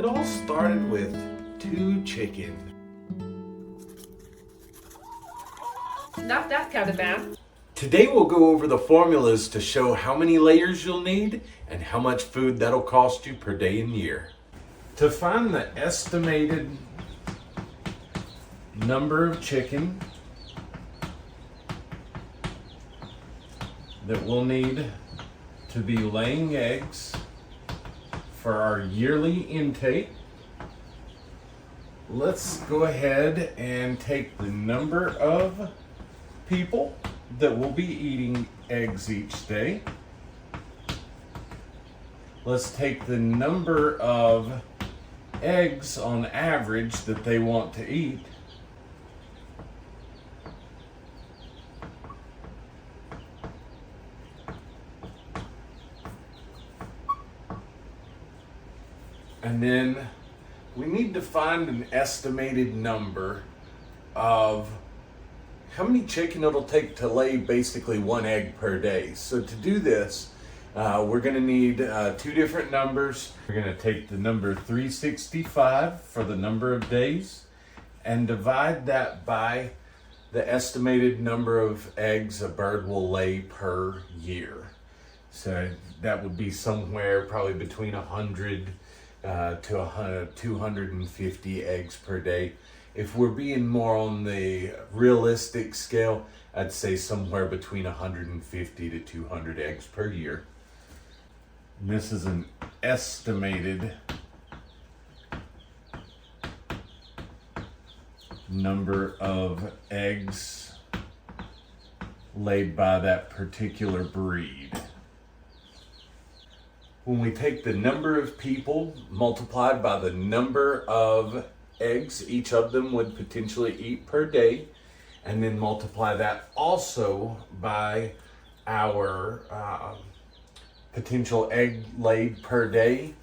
It all started with 2 chickens. Not that kind of bad. Today we'll go over the formulas to show how many layers you'll need and how much food that'll cost you per day and year. To find the estimated number of chicken that we'll need to be laying eggs for our yearly intake, let's go ahead and take the number of people that will be eating eggs each day. Let's take the number of eggs on average that they want to eat. And then we need to find an estimated number of how many chicken it'll take to lay basically 1 egg per day. So to do this, we're going to need 2 different numbers. We're going to take the number 365 for the number of days and divide that by the estimated number of eggs a bird will lay per year. So that would be somewhere probably between 100 to 250 eggs per day. If we're being more on the realistic scale, I'd say somewhere between 150 to 200 eggs per year. And this is an estimated number of eggs laid by that particular breed. When we take the number of people multiplied by the number of eggs each of them would potentially eat per day, and then multiply that also by our potential egg laid per day,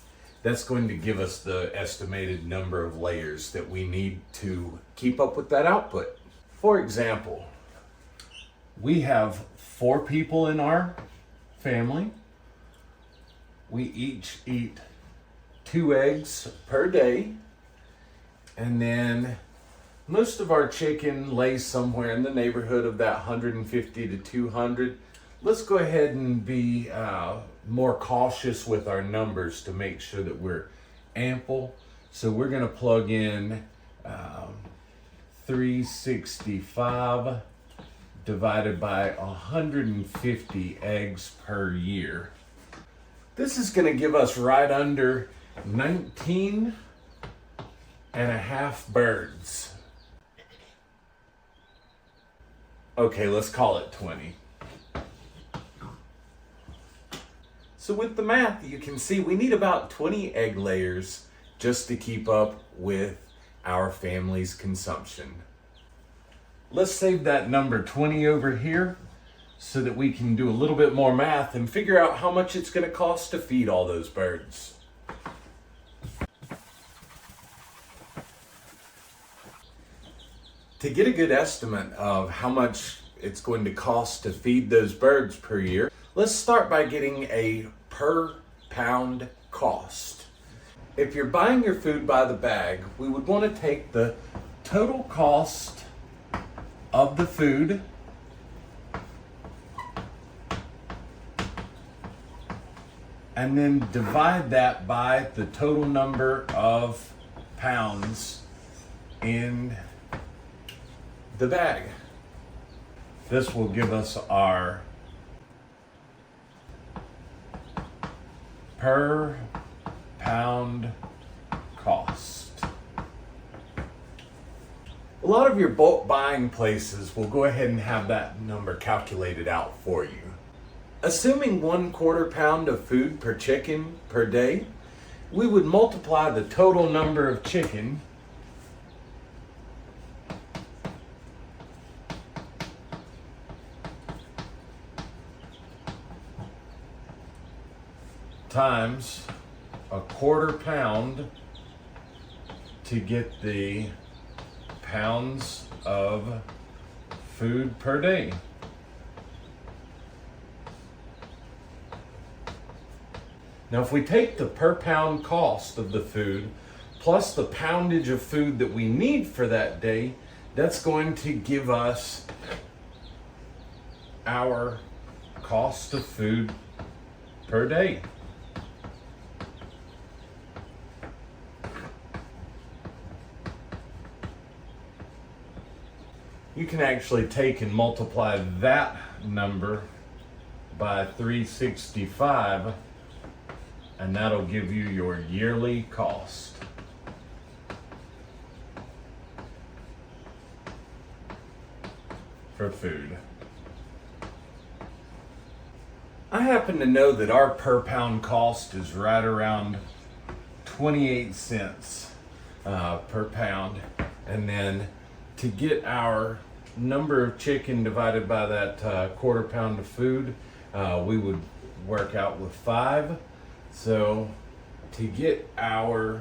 that's going to give us the estimated number of layers that we need to keep up with that output. For example, we have 4 people in our family. We each eat 2 eggs per day, and then most of our chicken lays somewhere in the neighborhood of that 150 to 200. Let's go ahead and be more cautious with our numbers to make sure that we're ample. So we're going to plug in 365 divided by 150 eggs per year. This is going to give us right under 19 and a half birds. Okay, let's call it 20. So with the math, you can see we need about 20 egg layers just to keep up with our family's consumption. Let's save that number 20 over here so that we can do a little bit more math and figure out how much it's going to cost to feed all those birds. To get a good estimate of how much it's going to cost to feed those birds per year, let's start by getting a per pound cost. If you're buying your food by the bag, we would want to take the total cost of the food and then divide that by the total number of pounds in the bag. This will give us our per pound cost. A lot of your bulk buying places will go ahead and have that number calculated out for you. Assuming 1/4 pound of food per chicken per day, we would multiply the total number of chicken times 1/4 pound to get the pounds of food per day. Now, if we take the per pound cost of the food plus the poundage of food that we need for that day, that's going to give us our cost of food per day. You can actually take and multiply that number by 365, and that'll give you your yearly cost. For food. I happen to know that our per pound cost is right around 28 cents per pound, and then to get our number of chicken divided by that quarter pound of food, we would work out with 5. So to get our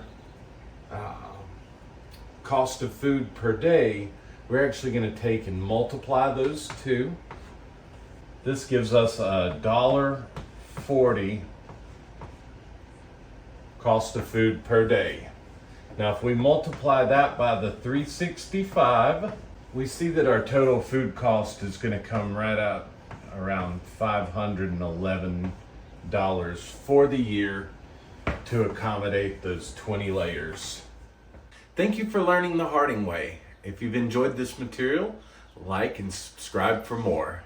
cost of food per day, we're actually going to take and multiply those two. This gives us $1.40 cost of food per day. Now if we multiply that by the 365, we see that our total food cost is going to come right out around $511 for the year to accommodate those 20 layers. Thank you for learning the Harding Way. If you've enjoyed this material, like and subscribe for more.